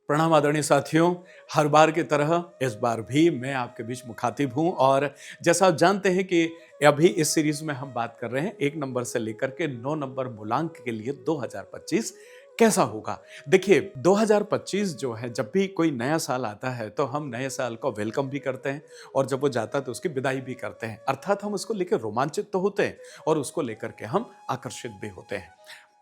प्रणाम आदरणीय साथियों। हर बार की तरह इस बार भी मैं आपके बीच मुखातिब हूं और जैसा आप जानते हैं कि अभी इस सीरीज में हम बात कर रहे हैं 1 नंबर से लेकर के 9 नंबर मूलांक के लिए 2025 कैसा होगा। देखिए 2025 जो है, जब भी कोई नया साल आता है तो हम नए साल को वेलकम भी करते हैं और जब वो जाता है तो उसकी विदाई भी करते हैं। अर्थात हम उसको लेकर रोमांचित तो होते हैं और उसको लेकर के हम आकर्षित भी होते हैं।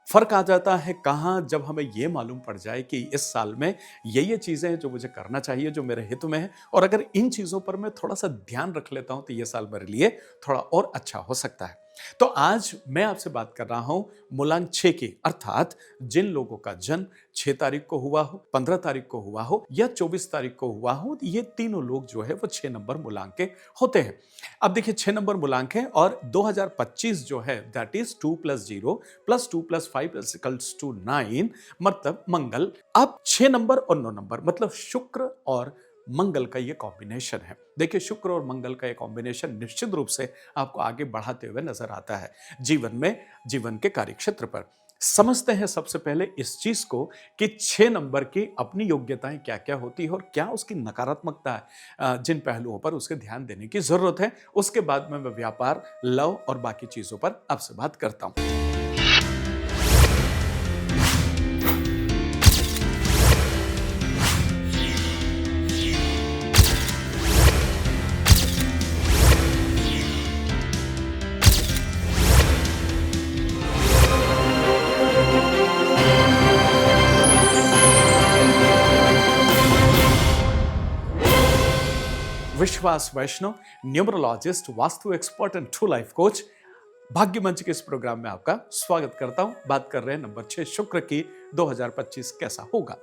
फ़र्क आ जाता है कहाँ, जब हमें ये मालूम पड़ जाए कि इस साल में ये चीज़ें हैं जो मुझे करना चाहिए, जो मेरे हित में है, और अगर इन चीज़ों पर मैं थोड़ा-सा ध्यान रख लेता हूँ तो ये साल मेरे लिए थोड़ा और अच्छा हो सकता है। तो आज मैं आपसे बात कर रहा हूँ मूलांक 6 की, अर्थात जिन लोगों का जन्म 6 तारीख को हुआ हो, 15 तारीख को हुआ हो या 24 तारीख को हुआ हो, ये तीनों लोग जो है वो 6 नंबर मूलांक के होते हैं। अब देखिए 6 नंबर मूलांक है और 2025 जो है दैट इज 2 + 0 + 2 + 5 = 9, मतलब मंगल। अब 6 नंबर और 9 नंबर मतलब शुक्र और मंगल का ये कॉम्बिनेशन है। देखिए शुक्र और मंगल का ये कॉम्बिनेशन निश्चित रूप से आपको आगे बढ़ाते हुए नजर आता है जीवन में, जीवन के कार्यक्षेत्र पर। समझते हैं सबसे पहले इस चीज को कि 6 नंबर की अपनी योग्यताएं क्या-क्या होती है और क्या उसकी नकारात्मकता है, जिन पहलुओं पर उसके ध्यान देने की जरूरत है। उसके बाद में मैं व्यापार, लव और बाकी चीजों पर आपसे बात करता हूं। Vishwas Vaishnav, numerologist, vastu expert and true life coach, Bhagya Manch के इस प्रोग्राम में आपका स्वागत करता हूं। बात कर रहे हैं नंबर 6 शुक्र की, 2025 कैसा होगा।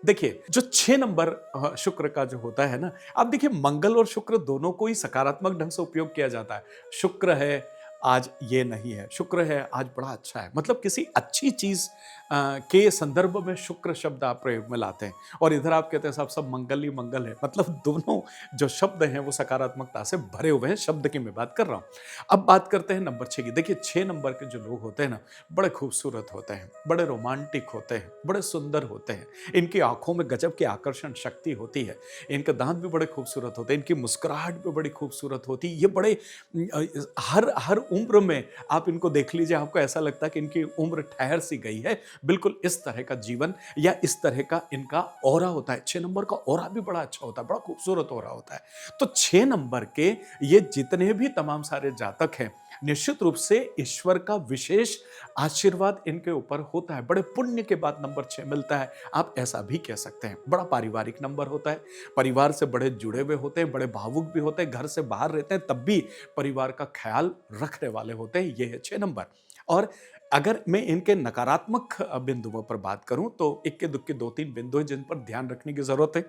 देखिए जो 6 नंबर शुक्र का जो होता है ना, अब देखिए मंगल और शुक्र दोनों को ही सकारात्मक ढंग से उपयोग किया जाता है। शुक्र है आज ये नहीं है, शुक्र है आज बड़ा अच्छा है, मतलब किसी अच्छी चीज के संदर्भ में शुक्र शब्द आप प्रयोग में लाते हैं और इधर आप कहते हैं साहब सब मंगल ही मंगल है, मतलब दोनों जो शब्द हैं वो सकारात्मकता से भरे हुए हैं। शब्द की मैं बात कर रहा हूं। अब बात करते हैं नंबर 6 की। देखिए 6 नंबर के जो लोग होते हैं ना, बड़े खूबसूरत होते हैं, बड़े रोमांटिक होते हैं, बड़े सुंदर होते हैं। इनकी आंखों में गजब की आकर्षण शक्ति होती है। इनके दांत भी बड़े खूबसूरत होते हैं, इनकी मुस्कुराहट भी बड़ी खूबसूरत होती है। ये बड़े हर हर उम्र में आप इनको देख लीजिए, आपको ऐसा लगता है कि इनकी उम्र ठहर सी गई है। बिल्कुल इस तरह का जीवन या इस तरह का इनका ऑरा होता है। 6 नंबर का ऑरा भी बड़ा अच्छा होता है, बड़ा खूबसूरत ऑरा होता है। तो 6 नंबर के ये जितने भी तमाम सारे जातक हैं, निश्चित रूप से ईश्वर का विशेष आशीर्वाद इनके ऊपर होता है। बड़े पुण्य के बाद नंबर 6 मिलता है, आप ऐसा भी कह सकते हैं। बड़ा पारिवारिक नंबर होता है, परिवार से बड़े जुड़े हुए होते हैं, बड़े भावुक भी होते हैं, घर से बाहर रहते हैं तब भी परिवार का ख्याल रखने वाले होते हैं। ये है 6 नंबर। और अगर मैं इनके नकारात्मक बिंदुओं पर बात करूं तो इक्के दुक्के 2-3 बिंदु हैं जिन पर ध्यान रखने की जरूरत है।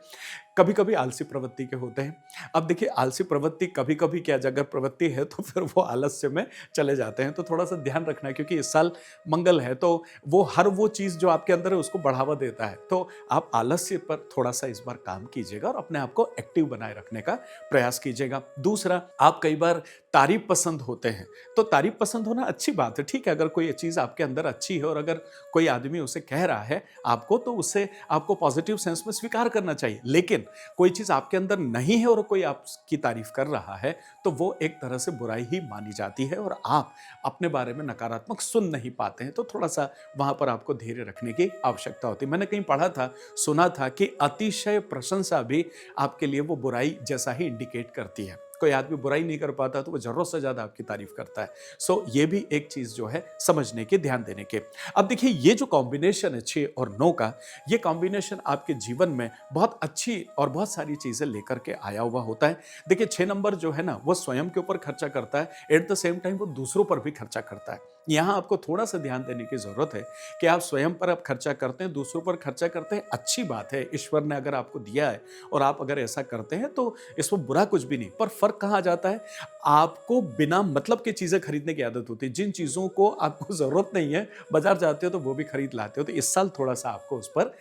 कभी-कभी आलसी प्रवृत्ति के होते हैं। अब देखिए आलसी प्रवृत्ति कभी-कभी क्या, अगर प्रवृत्ति है तो फिर वो आलस्य में चले जाते हैं, तो थोड़ा-सा ध्यान रखना है क्योंकि इस साल मंगल है तो वो हर वो चीज़ जो आपके अंदर है उसको बढ़ावा देता है। तो आप आलस्य पर थोड़ा-सा इस बार काम कीजिएगा और अपने आप को एक्टिव बनाए रखने का प्रयास कीजिएगा। दूसरा, आप कई बार तारीफ पसंद होते हैं, तो तारीफ पसंद होना अच्छी बात है, ठीक है। अगर कोई चीज़ आपके अंदर अच्छी है और अगर कोई आदमी उसे कह रहा है आपको, तो उससे आपको पॉजिटिव सेंस में स्वीकार करना चाहिए। लेकिन कोई चीज़ आपके अंदर नहीं है और कोई आपकी तारीफ कर रहा है, तो वो एक तरह से बुराई ही मानी जाती है और आप अपने बारे में नकारात्मक सुन नहीं पाते हैं, तो थोड़ा-सा वहाँ पर आपको धैर्य रखने की आवश्यकता होती है। मैंने कहीं पढ़ा था, सुना था कि अतिशय प्रशंसा भी आपके लिए वो बुराई जैसा ही इंडिकेट करती है। कोई आदमी बुराई नहीं कर पाता तो वो ज़रूरत से ज़्यादा आपकी तारीफ करता है। सो ये भी एक चीज़ जो है समझने के, ध्यान देने के। अब देखिए ये जो कॉम्बिनेशन है 6 और 9 का, ये कॉम्बिनेशन आपके जीवन में बहुत अच्छी और बहुत सारी चीज़ें लेकर के आया हुआ होता है। देखिए 6 नंबर जो है ना, वो स्वयं के ऊपर खर्चा करता है, एट द सेम टाइम वो दूसरों पर भी खर्चा करता है। यहाँ आपको थोड़ा-सा ध्यान देने की ज़रूरत है कि आप स्वयं पर आप खर्चा करते हैं, दूसरों पर खर्चा करते हैं, अच्छी बात है। ईश्वर ने अगर आपको दिया है और आप अगर ऐसा करते हैं तो इसमें बुरा कुछ भी नहीं। पर फ़र्क कहाँ आ जाता है, आपको बिना मतलब की चीज़ें खरीदने की आदत होती है। जिन चीज़ों को आपको ज़रूरत नहीं है, बाज़ार जाते हो तो वो भी खरीद लाते हो। तो इस साल थोड़ा-सा आपको उस पर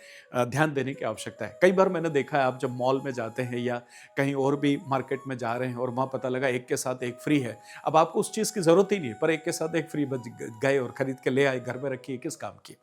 ध्यान देने की आवश्यकता है। कई बार मैंने देखा है, आप जब मॉल में जाते हैं या कहीं और भी मार्केट में जा रहे हैं और वहाँ पता लगा एक के साथ एक फ्री है। अब आपको उस चीज़ की ज़रूरत ही नहीं है, पर एक के साथ एक फ्री बच गए और खरीद के ले आए, घर में रखी है, किस काम की?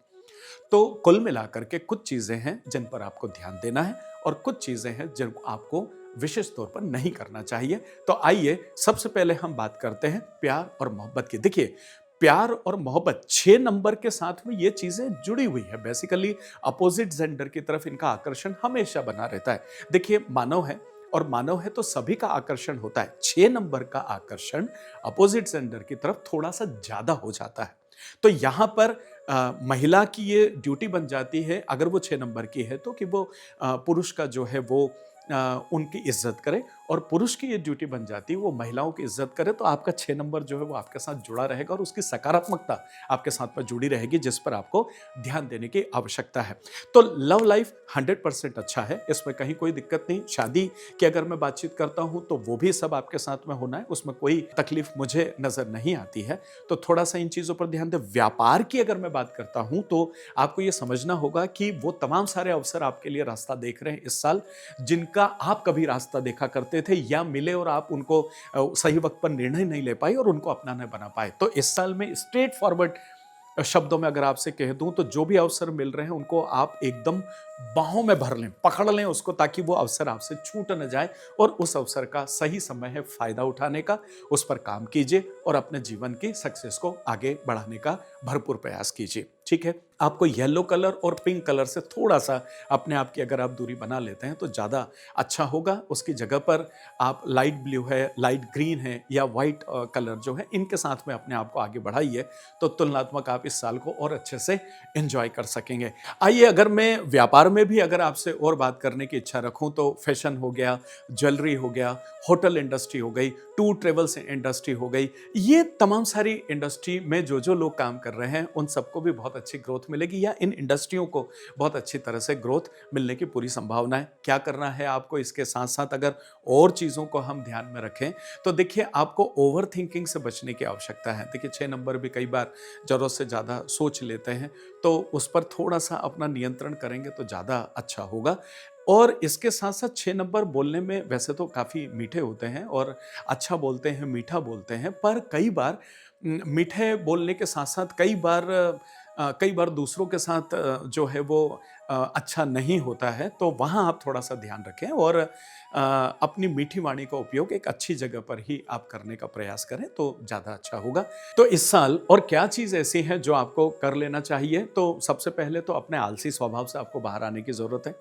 तो कुल मिलाकर के कुछ चीजें हैं जिन पर आपको ध्यान देना है और कुछ चीजें हैं जिनको आपको विशेष तौर पर नहीं करना चाहिए। तो आइए सबसे पहले हम बात करते हैं प्यार और मोहब्बत की। देखिए, प्यार और मोहब्बत 6 नंबर के साथ में ये चीजें जुड़ी हुई है। बेसिकली अपोजिट जेंडर की तरफ इनका आकर्षण हमेशा बना रहता है। देखिए, मानव है और मानव है तो सभी का आकर्षण होता है। 6 नंबर का आकर्षण अपोजिट जेंडर की तरफ थोड़ा सा ज्यादा हो जाता है। तो यहां पर महिला की ये ड्यूटी बन जाती है, अगर वो 6 नंबर की है तो कि वो पुरुष का जो है वो उनकी इज्जत करे, और पुरुष की ये ड्यूटी बन जाती है वो महिलाओं की इज्जत करे। तो आपका 6 नंबर जो है वो आपके साथ जुड़ा रहेगा और उसकी सकारात्मकता आपके साथ में जुड़ी रहेगी, जिस पर आपको ध्यान देने की आवश्यकता है। तो लव लाइफ 100% अच्छा है, इसमें कहीं कोई दिक्कत नहीं। शादी की अगर मैं बातचीत करता हूं तो वो भी सब आपके साथ में होना है, उसमें कोई तकलीफ मुझे नजर नहीं आती है। तो थोड़ा सा इन चीजों पर ध्यान दें। व्यापार की अगर मैं बात करता हूं तो आपको ये समझना होगा कि वो तमाम सारे अवसर आपके लिए रास्ता देख रहे हैं इस साल, जिनका आप कभी रास्ता देखा करते थे या मिले और आप उनको सही वक्त पर निर्णय नहीं ले पाए और उनको अपना नहीं बना पाए। तो इस साल में स्ट्रेट फॉरवर्ड शब्दों में अगर आपसे कह दूं तो जो भी अवसर मिल रहे हैं उनको आप एकदम बाहों में भर लें, पकड़ लें उसको, ताकि वो अवसर आपसे छूट न जाए। और उस अवसर का सही समय है फायदा उठाने का, उस पर काम कीजिए और अपने जीवन की सक्सेस को आगे बढ़ाने का भरपूर प्रयास कीजिए। ठीक है, आपको येलो कलर और पिंक कलर से थोड़ा सा अपने आप की अगर आप दूरी बना लेते हैं तो ज़्यादा अच्छा होगा। उसकी जगह पर आप लाइट ब्लू है, लाइट ग्रीन है या वाइट कलर जो है, इनके साथ में अपने आप को आगे बढ़ाइए, तो तुलनात्मक आप इस साल को और अच्छे से एंजॉय कर सकेंगे। आइए, अगर मैं व्यापार में भी अगर आपसे और बात करने की इच्छा रखूं तो फैशन हो गया, ज्वेलरी हो गया, होटल इंडस्ट्री हो गई, टूर ट्रेवल्स इंडस्ट्री हो गई, ये तमाम सारी इंडस्ट्री में जो लोग काम कर रहे हैं उन सबको भी बहुत अच्छी ग्रोथ मिलेगी, या इन इंडस्ट्रियों को बहुत अच्छी तरह से ग्रोथ मिलने की पूरी संभावना है। क्या करना है आपको, इसके साथ साथ अगर और चीज़ों को हम ध्यान में रखें तो देखिए, आपको ओवर थिंकिंग से बचने की आवश्यकता है। देखिए, 6 नंबर भी कई बार ज़रूरत से ज़्यादा सोच लेते हैं, तो उस पर थोड़ा सा अपना नियंत्रण करेंगे तो ज़्यादा अच्छा होगा। और इसके साथ साथ 6 नंबर बोलने में वैसे तो काफ़ी मीठे होते हैं और अच्छा बोलते हैं, मीठा बोलते हैं, पर कई बार मीठे बोलने के साथ साथ कई बार दूसरों के साथ जो है वो अच्छा नहीं होता है। तो वहाँ आप थोड़ा सा ध्यान रखें और अपनी मीठी वाणी का उपयोग एक अच्छी जगह पर ही आप करने का प्रयास करें तो ज़्यादा अच्छा होगा। तो इस साल और क्या चीज़ ऐसी है जो आपको कर लेना चाहिए, तो सबसे पहले तो अपने आलसी स्वभाव से आपको बाहर आने की ज़रूरत है।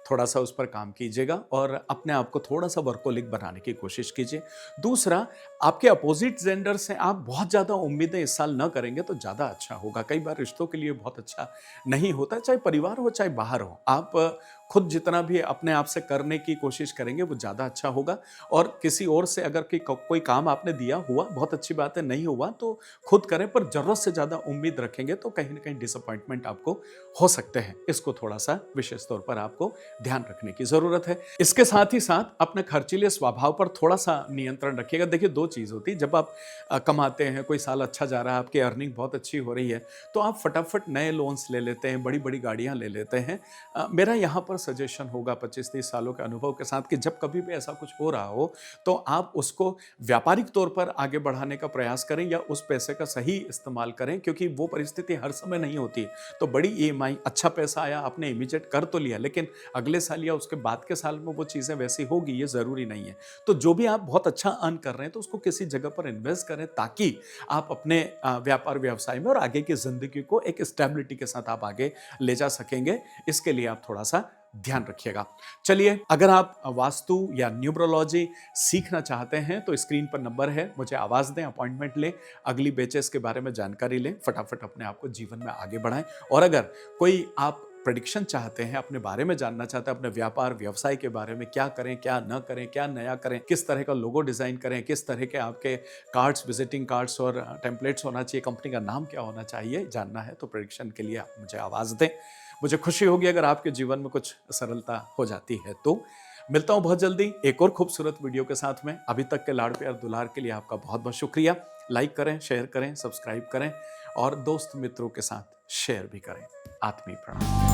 थोड़ा सा उस पर काम कीजिएगा और अपने आप को थोड़ा सा वर्कोलिक बनाने की कोशिश कीजिए। दूसरा, आपके अपोजिट जेंडर से आप बहुत ज़्यादा उम्मीदें इस साल न करेंगे तो ज़्यादा अच्छा होगा। कई बार रिश्तों के लिए बहुत अच्छा नहीं होता, चाहे परिवार हो चाहे बाहर हो। आप खुद जितना भी अपने आप से करने की कोशिश करेंगे वो ज़्यादा अच्छा होगा। और किसी और से अगर कोई काम आपने दिया, हुआ बहुत अच्छी बात है, नहीं हुआ तो खुद करें, पर ज़रूरत से ज़्यादा उम्मीद रखेंगे तो कहीं ना कहीं डिसअपॉइंटमेंट आपको हो सकते हैं। इसको थोड़ा सा विशेष तौर पर आपको ध्यान रखने की ज़रूरत है। इसके साथ ही साथ अपने खर्चीले स्वभाव पर थोड़ा सा नियंत्रण रखिएगा। देखिए, दो चीज़ होती है, जब आप कमाते हैं, कोई साल अच्छा जा रहा है, आपकी अर्निंग बहुत अच्छी हो रही है, तो आप फटाफट नए लोन्स ले लेते हैं, बड़ी बड़ी गाड़ियां ले लेते हैं। मेरा यहाँ पर सजेशन होगा 25-30 सालों के अनुभव के साथ कि जब कभी भी ऐसा कुछ हो रहा हो तो आप उसको व्यापारिक तौर पर आगे बढ़ाने का प्रयास करें या उस पैसे का सही इस्तेमाल करें, क्योंकि वो परिस्थिति हर समय नहीं होती। तो बड़ी ईएमआई, अच्छा पैसा आया, आपने इमीडिएट कर तो लिया, लेकिन अगले साल या उसके बाद के साल में वो चीज़ें वैसी होगी ये ज़रूरी नहीं है। तो जो भी आप बहुत अच्छा अर्न कर रहे हैं तो उसको किसी जगह पर इन्वेस्ट करें, ताकि आप अपने व्यापार व्यवसाय में और आगे की ज़िंदगी को एक स्टेबिलिटी के साथ आप आगे ले जा सकेंगे। इसके लिए आप थोड़ा सा ध्यान रखिएगा। चलिए, अगर आप वास्तु या न्यूमरोलॉजी सीखना चाहते हैं तो स्क्रीन पर नंबर है, मुझे आवाज़ दें, अपॉइंटमेंट लें, अगली बैचेस के बारे में जानकारी लें, फटाफट अपने आप को जीवन में आगे बढ़ाएं। और अगर कोई आप प्रेडिक्शन चाहते हैं, अपने बारे में जानना चाहते हैं, अपने व्यापार व्यवसाय के बारे में, क्या करें क्या न करें, क्या नया करें, किस तरह का लोगो डिज़ाइन करें, किस तरह के आपके कार्ड्स, विजिटिंग कार्ड्स और टेम्पलेट्स होना चाहिए, कंपनी का नाम क्या होना चाहिए, जानना है तो प्रेडिक्शन के लिए आप मुझे आवाज़ दें। मुझे खुशी होगी अगर आपके जीवन में कुछ सरलता हो जाती है। तो मिलता हूं बहुत जल्दी एक और खूबसूरत वीडियो के साथ में। अभी तक के लाड़ प्यार दुलार के लिए आपका बहुत बहुत शुक्रिया। लाइक करें, शेयर करें, सब्सक्राइब करें और दोस्त मित्रों के साथ शेयर भी करें। आत्मीय प्रणाम।